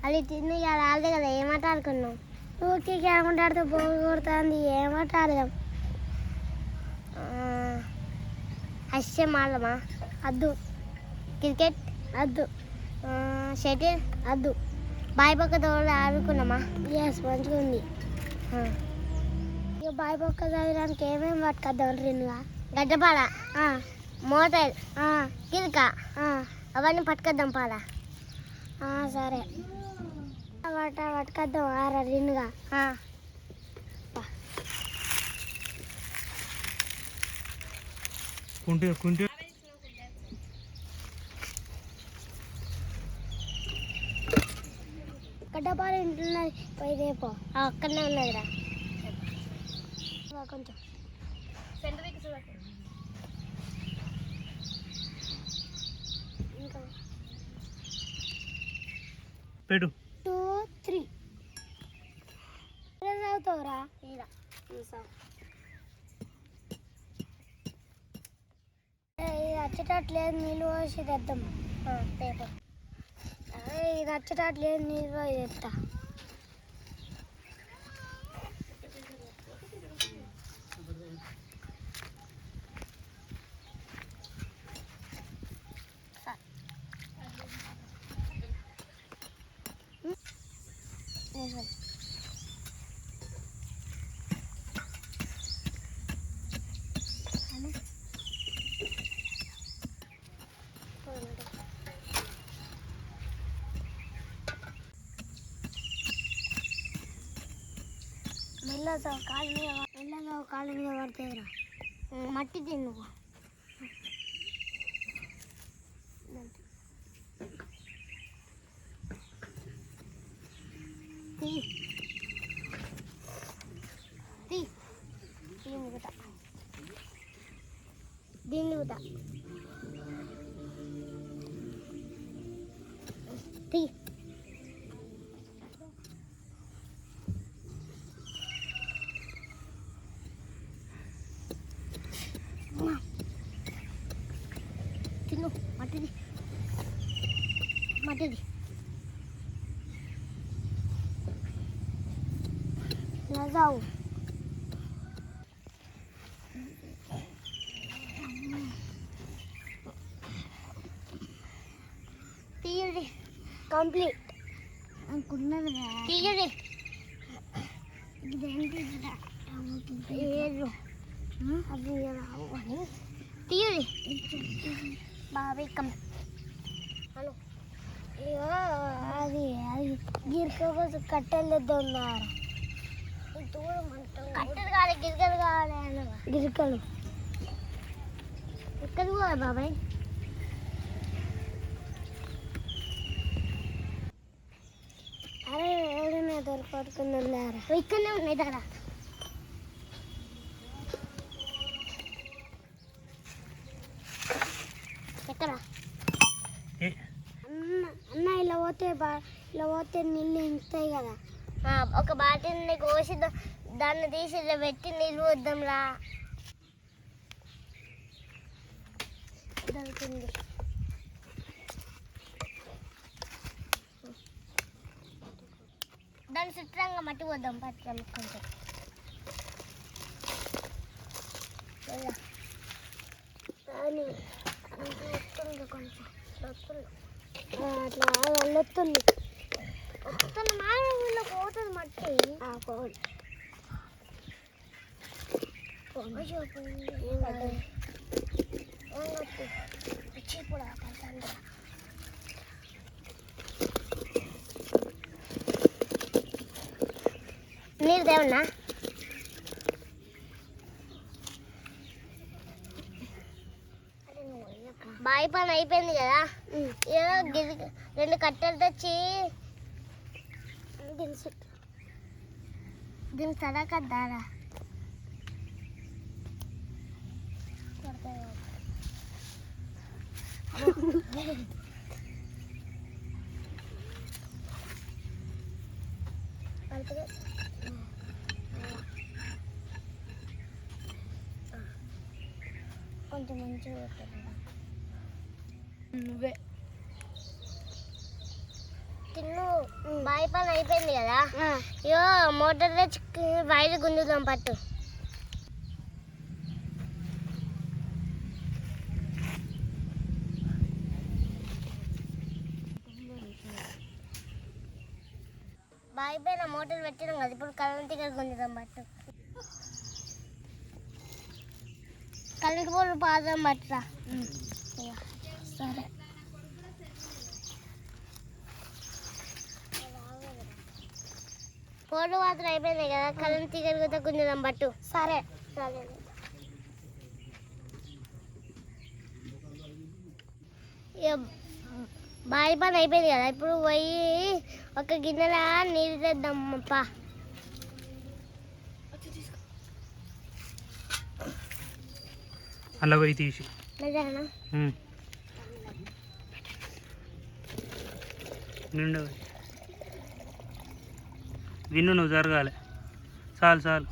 అది తిని రాలే కదా ఏమాట ఆడుకున్నాం ఊరికి క్యారమంట ఆడితే బోగు కొడుతుంది ఏమాట ఆడదాం హస్యం ఆడమా అద్దు క్రికెట్ అద్దు షటిల్ అద్దు బావి పక్క దోడు ఆడుకున్నామా ఎస్ మంచిగా ఉంది ఇక బావి పక్క చదవడానికి ఏమేమి పట్టుకొద్దాం రెండుగా గడ్డపాల మోటార్ కిల్క అవన్నీ పట్టుకొద్దాం పాల సరే పట్టుకొద్దాం రెండుగా గడ్డపాల ఇంట్లో ఉన్నది పోయి రేపు అక్కడనే ఉన్నదిరా కొంచెం పెట్టు 2 3 చదువుతావురా ఇది వచ్చేటట్లేదు నీళ్ళు పోసి తెద్దాం పేపర్ ఇది వచ్చేటట్లేదు నీళ్ళు పోసి తెస్తా మెల్లగా కాలు మీద పడతాయిరా మట్టి తిన్ను దీన్ని కూడా తీ తిను మట్టిది మట్టిది జావు తీయడి కంప్లీట్ అనుకున్నది తీయడి ఇదేంటి ఏరు అది రావు అని తీయడి బాబాయ్ కమ్ హలో ఇగో అది అది గిరిక కోసం కట్టెలు ఉన్నారు కట్టెలు కావాలి గిరికలు కావాలి గిరికలు ఎక్కడ పోవాలి బాబాయ్ అరే ఎవరైనా దొరకడుకున్నారా ఇక్కడనే ఉన్నాయి దారా ఎక్కడ అన్న ఇలా పోతే నీళ్ళు ఇంకుతాయి కదా ఒక బాటిల్ని కోసి దాన్ని తీసి ఇలా పెట్టి నీళ్ళు వద్దాంలా దొరికింది దాని చుట్టంగా మట్టి పోద్దాం పచ్చ కొంచెం అని వస్తుంది కొంచెం వస్తుంది అట్లా వస్తుంది వస్తుంది మా ఊళ్ళో పోతుంది మట్టి పోదు చీపుడా పడుతుంది నీరు దేవన్నా బావి పని అయిపోయింది కదా ఏదో రెండు కట్టెలు తెచ్చి దీని సదాకద్దారా కొంచెం మంచిగా నువ్వే తిన్ను బావి పని అయిపోయింది కదా ఇయో మోటార్లో వైర్ గుంజుదాం పట్టు బావి పైన మోటార్ పెట్టినాం కదా ఇప్పుడు కరెంట్ ఇక్కడ గుంజుదాం పట్టు కరెంట్ పోలు పాదం పట్టురా సరే కోళ్ళు మాత్రం అయిపోయినాయి కదా కరెంట్ తీగలుగుతా గుంజుదాం పట్టు సరే సరే బావి పని అయిపోయింది కదా ఇప్పుడు పోయి ఒక గిన్నెల నీళ్ళు తెద్దాం అప్ప అలా పోయి తీసి నిండు విన్ను నువ్వు జరగాలి చాలు చాలు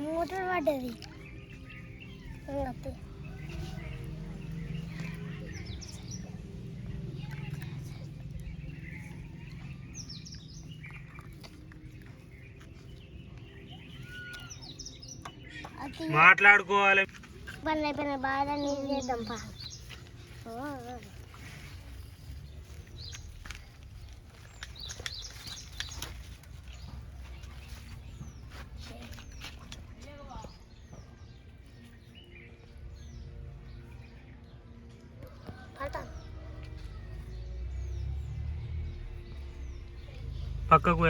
మోటార్ పడ్డది మాట్లాడుకోవాలి పని అయిపోయిన బాగా నీళ్ళు చేద్దాం పా పక్కకు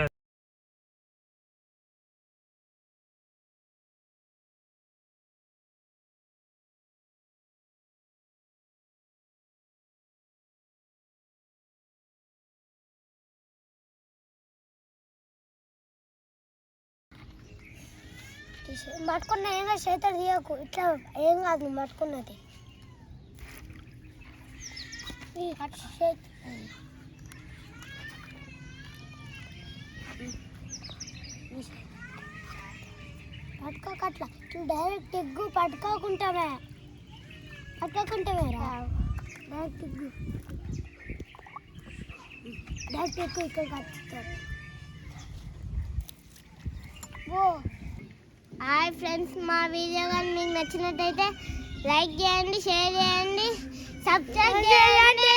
పట్టుకున్న ఏం కాదు చేతులు తీయకు ఇట్లా ఏం కాదు నువ్వు పట్టుకున్నది పట్టుకోకట్లా నువ్వు డైరెక్ట్ ఎగ్గు పట్టుకోకుంటామే రా డైరెక్ట్ ఎగ్గు ఇక్కడ కట్టుతారు ఓ హాయ్ ఫ్రెండ్స్ మా వీడియో కానీ మీకు నచ్చినట్టయితే లైక్ చేయండి షేర్ చేయండి సబ్స్క్రైబ్ చేయండి